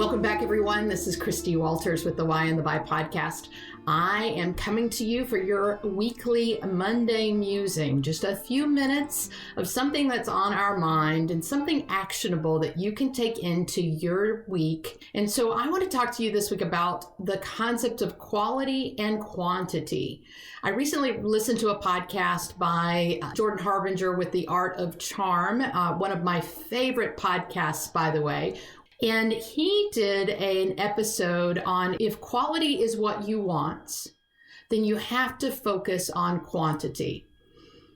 Welcome back, everyone. This is Christie Walters with the Why and the Buy podcast. I am coming to you for your weekly Monday Musing, just a few minutes of something that's on our mind and something actionable that you can take into your week. And so I want to talk to you this week about the concept of quality and quantity. I recently listened to a podcast by Jordan Harbinger with The Art of Charm, one of my favorite podcasts, by the way. And he did an episode on if quality is what you want, then you have to focus on quantity.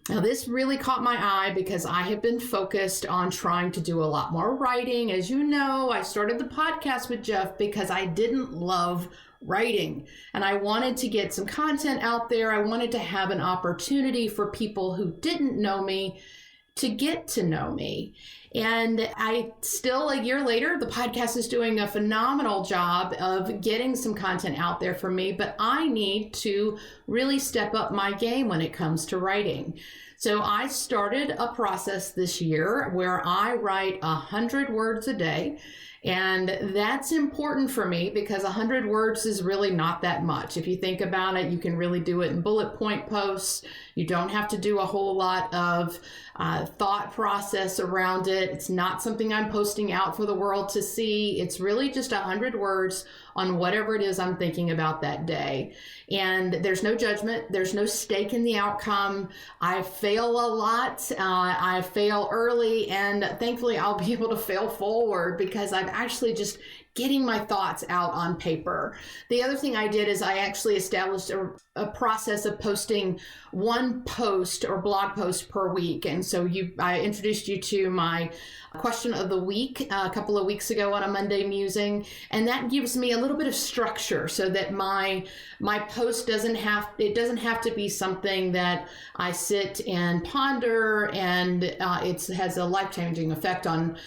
Now, this really caught my eye because I have been focused on trying to do a lot more writing. As you know, I started the podcast with Jeff because I didn't love writing and I wanted to get some content out there. I wanted to have an opportunity for people who didn't know me to get to know me. And I still, a year later, the podcast is doing a phenomenal job of getting some content out there for me, but I need to really step up my game when it comes to writing. So I started a process this year where I write 100 words a day. And that's important for me because 100 words is really not that much. If you think about it, you can really do it in bullet point posts. You don't have to do a whole lot of thought process around it. It's not something I'm posting out for the world to see. It's really just 100 words on whatever it is I'm thinking about that day. And there's no judgment. There's no stake in the outcome. I fail a lot. I fail early, and thankfully I'll be able to fail forward because I'm actually just getting my thoughts out on paper. The other thing I did is I actually established a process of posting one post or blog post per week. And so I introduced you to my question of the week a couple of weeks ago on a Monday Musing. And that gives me a little bit of structure so that my post doesn't have to be something that I sit and ponder and it has a life-changing effect on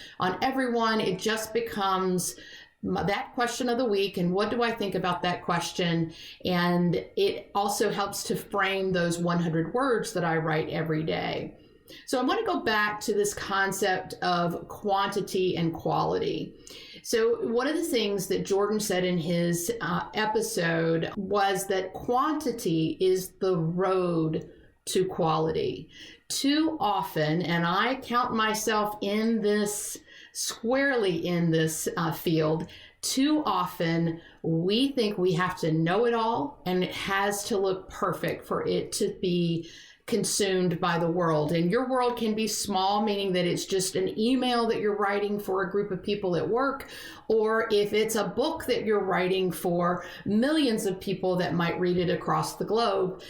everyone. It just becomes that question of the week and what do I think about that question, and it also helps to frame those 100 words that I write every day. So I want to go back to this concept of quantity and quality. So one of the things that Jordan said in his episode was that quantity is the road to quality. Too often, and I count myself in this squarely in this field, too often we think we have to know it all and it has to look perfect for it to be consumed by the world. And your world can be small, meaning that it's just an email that you're writing for a group of people at work, or if it's a book that you're writing for millions of people that might read it across the globe.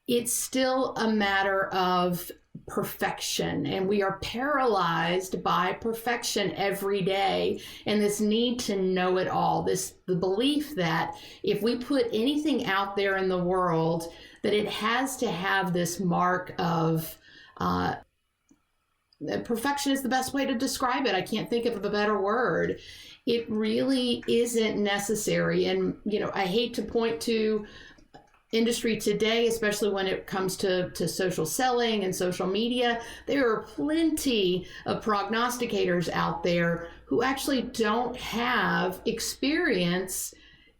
It's still a matter of perfection, and we are paralyzed by perfection every day, and this need to know it all, the belief that if we put anything out there in the world, that it has to have this mark of perfection is the best way to describe it. I can't think of a better word. It really isn't necessary. And I hate to point to industry today, especially when it comes to social selling and social media. There are plenty of prognosticators out there who actually don't have experience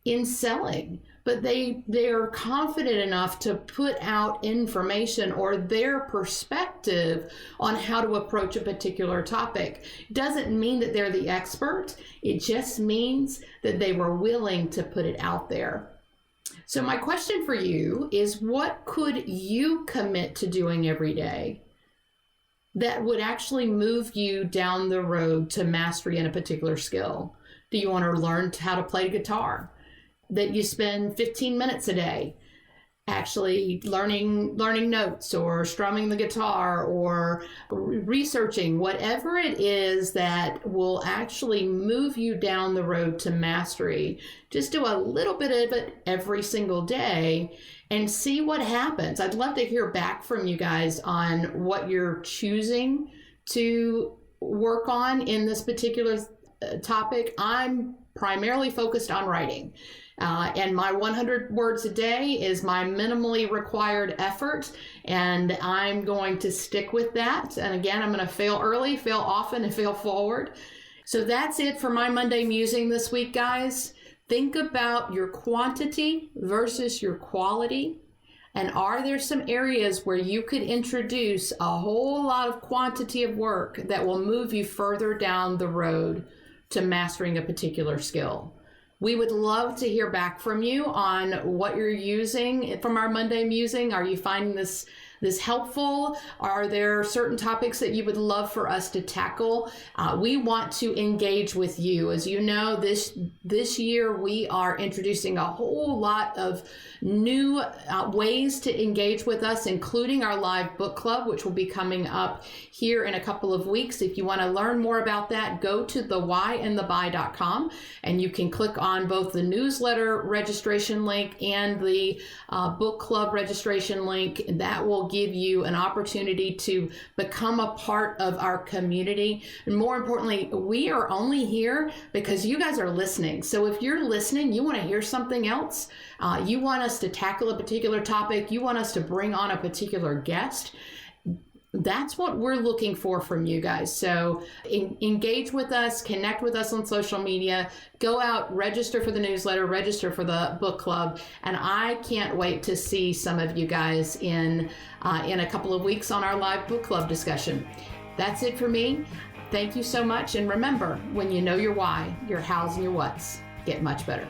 in selling, but they're confident enough to put out information or their perspective on how to approach a particular topic. It doesn't mean that they're the expert. It just means that they were willing to put it out there. So my question for you is, what could you commit to doing every day that would actually move you down the road to mastery in a particular skill? Do you want to learn how to play guitar? That you spend 15 minutes a day actually learning notes or strumming the guitar or researching, whatever it is that will actually move you down the road to mastery. Just do a little bit of it every single day and see what happens. I'd love to hear back from you guys on what you're choosing to work on in this particular topic. I'm primarily focused on writing. And my 100 words a day is my minimally required effort, and I'm going to stick with that. And again, I'm going to fail early, fail often, and fail forward. So that's it for my Monday musing this week, guys. Think about your quantity versus your quality. And are there some areas where you could introduce a whole lot of quantity of work that will move you further down the road to mastering a particular skill? We would love to hear back from you on what you're using from our Monday musing. Are you finding this helpful? Are there certain topics that you would love for us to tackle? We want to engage with you. As you know, this year we are introducing a whole lot of new ways to engage with us, including our live book club, which will be coming up here in a couple of weeks. If you want to learn more about that, go to thewhyandthebuy.com and you can click on both the newsletter registration link and the book club registration link. That will give you an opportunity to become a part of our community. And more importantly, we are only here because you guys are listening. So if you're listening, you want to hear something else, you want us to tackle a particular topic, you want us to bring on a particular guest, that's what we're looking for from you guys. So engage with us, connect with us on social media, go out, register for the newsletter, register for the book club. And I can't wait to see some of you guys in a couple of weeks on our live book club discussion. That's it for me. Thank you so much. And remember, when you know your why, your hows and your whats get much better.